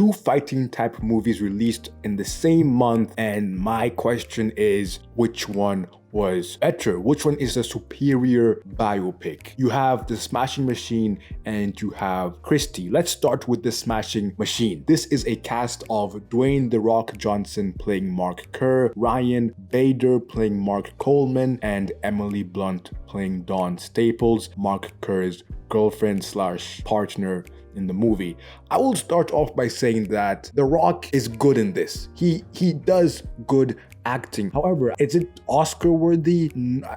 two fighting type movies released in the same month, and my question is, which one was better? Which one is a superior biopic? You have The Smashing Machine and you have Christy. Let's start with The Smashing Machine. This is a cast of Dwayne "The Rock" Johnson playing Mark Kerr, Ryan Bader playing Mark Coleman, and Emily Blunt playing Dawn Staples, Mark Kerr's girlfriend / partner in the movie. I will start off by saying that The Rock is good in this. He does good acting. However, is it Oscar worthy?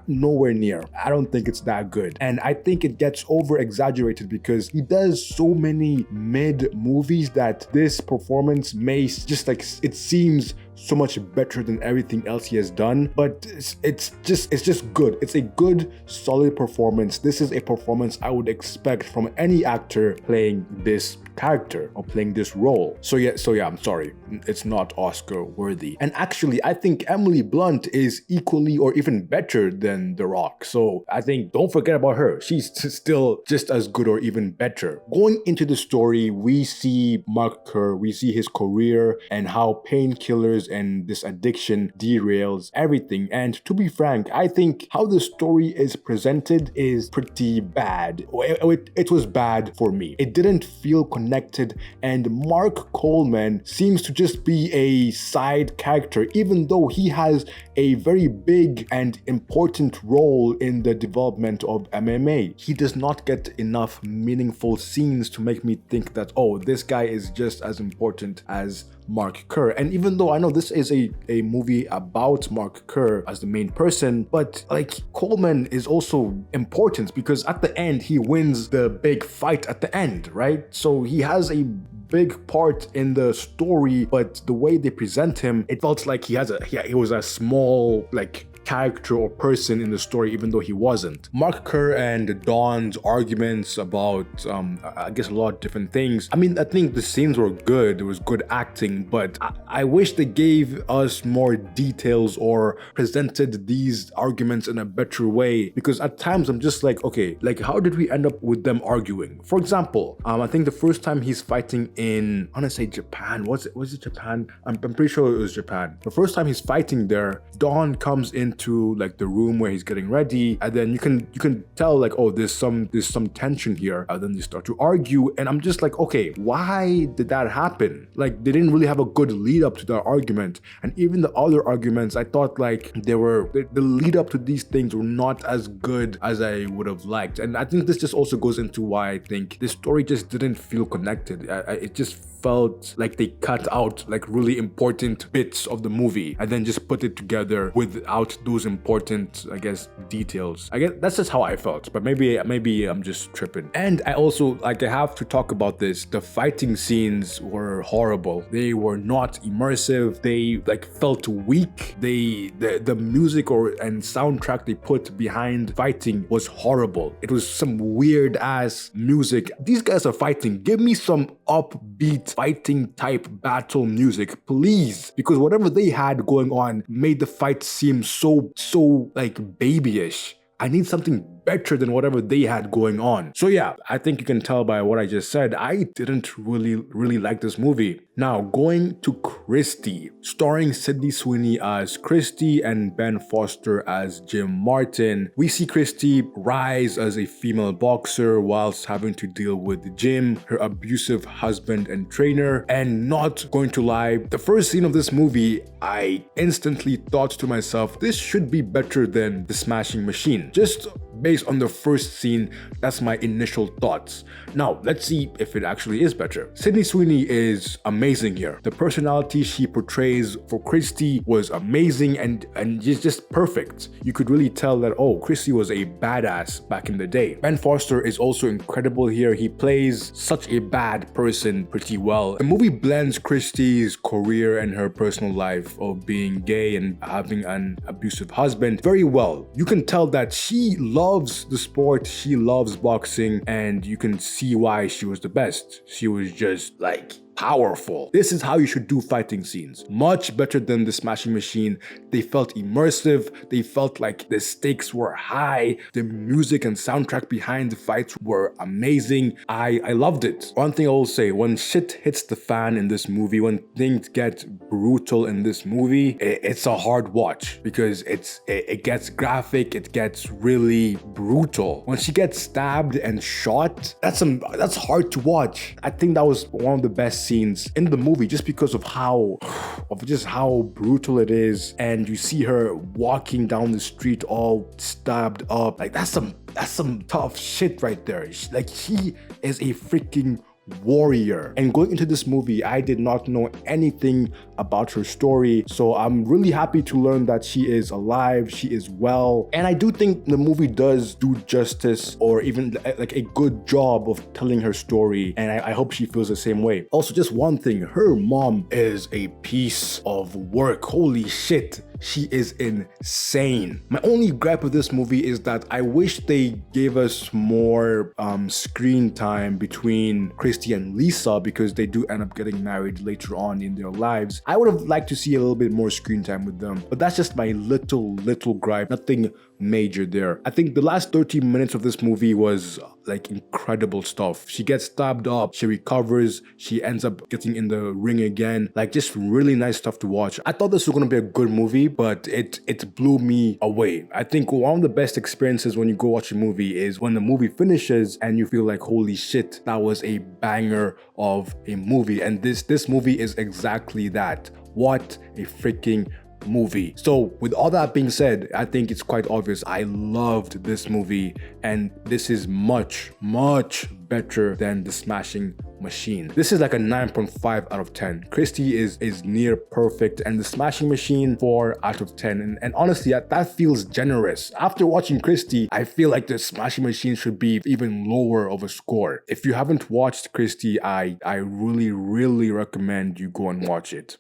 Nowhere near. I don't think it's that good. And I think it gets over exaggerated because he does so many mid movies that this performance may just like, it seems so much better than everything else he has done, but it's just good. It's a good, solid performance. This is a performance I would expect from any actor playing this character or playing this role. So yeah, I'm sorry, it's not Oscar worthy. And actually, I think Emily Blunt is equally or even better than The Rock. So I think don't forget about her. She's still just as good or even better. Going into the story, we see Mark Kerr, we see his career and how painkillers and this addiction derails everything. And to be frank, I think how the story is presented is pretty bad. It was bad for me. It didn't feel connected, and Mark Coleman seems to just be a side character, even though he has a very big and important role in the development of MMA. He does not get enough meaningful scenes to make me think that, oh, this guy is just as important as Mark Kerr. And even though I know this is a movie about Mark Kerr as the main person, but like Coleman is also important because at the end he wins the big fight at the end, right? So he has a big part in the story, but the way they present him, it felt like he was a small like character or person in the story, even though he wasn't. Mark Kerr and Dawn's arguments about I guess a lot of different things. I mean, I think the scenes were good, there was good acting, but I wish they gave us more details or presented these arguments in a better way, because at times I'm just like, okay, like how did we end up with them arguing? For example, I think the first time he's fighting in, I want to say Japan, was it Japan? I'm pretty sure it was Japan. The first time he's fighting there, Dawn comes into like the room where he's getting ready, and then you can tell like, oh, there's some tension here, and then they start to argue, and I'm just like, okay, why did that happen? Like they didn't really have a good lead up to that argument, and even the other arguments, I thought like the lead up to these things were not as good as I would have liked. And I think this just also goes into why I think this story just didn't feel connected. It just felt like they cut out like really important bits of the movie and then just put it together without those important, I guess, details. I guess that's just how I felt, but maybe I'm just tripping. And I also I have to talk about this. The fighting scenes were horrible. They were not immersive. They like felt weak. The music and soundtrack they put behind fighting was horrible. It was some weird ass music. These guys are fighting. Give me some upbeat fighting type battle music, please, because whatever they had going on made the fight seem so like babyish. I need something better than whatever they had going on. So yeah, I think you can tell by what I just said, I didn't really like this movie. Now, going to Christy, starring Sydney Sweeney as Christy and Ben Foster as Jim Martin. We see Christy rise as a female boxer whilst having to deal with Jim, her abusive husband and trainer. And not going to lie, the first scene of this movie, I instantly thought to myself, this should be better than The Smashing Machine. Just based on the first scene, that's my initial thoughts. Now, let's see if it actually is better. Sydney Sweeney is amazing here. The personality she portrays for Christy was amazing and just perfect. You could really tell that, oh, Christy was a badass back in the day. Ben Foster is also incredible here. He plays such a bad person pretty well. The movie blends Christy's career and her personal life of being gay and having an abusive husband very well. You can tell that she loves the sport, she loves boxing, and you can see why she was the best. She was just like powerful. This is how you should do fighting scenes. Much better than the Smashing Machine. They felt immersive. They felt like the stakes were high. The music and soundtrack behind the fights were amazing. I loved it. One thing I will say, when shit hits the fan in this movie, when things get brutal in this movie, it's a hard watch because it gets graphic, it gets really brutal. When she gets stabbed and shot, that's hard to watch. I think that was one of the best scenes in the movie just because of how brutal it is. And you see her walking down the street all stabbed up. Like that's some tough shit right there. Like she is a freaking warrior. And going into this movie, I did not know anything about her story, so I'm really happy to learn that she is alive, she is well, and I do think the movie does do justice or even like a good job of telling her story, and I hope she feels the same way. Also, just one thing, her mom is a piece of work. Holy shit, she is insane. My only gripe with this movie is that I wish they gave us more screen time between Christy and Lisa, because they do end up getting married later on in their lives. I would have liked to see a little bit more screen time with them, but that's just my little gripe. Nothing major there. I think the last 30 minutes of this movie was like incredible stuff. She gets stabbed up, she recovers, she ends up getting in the ring again. Like just really nice stuff to watch. I thought this was gonna be a good movie, but it blew me away. I think one of the best experiences when you go watch a movie is when the movie finishes and you feel like, holy shit, that was a banger of a movie. And this movie is exactly that. What a freaking movie. So with all that being said, I think it's quite obvious I loved this movie, and this is much better than The Smashing Machine. This is like a 9.5 out of 10. Christy is near perfect, and The Smashing Machine 4 out of 10. And honestly, that feels generous. After watching Christy, I feel like The Smashing Machine should be even lower of a score. If you haven't watched Christy, I really recommend you go and watch it.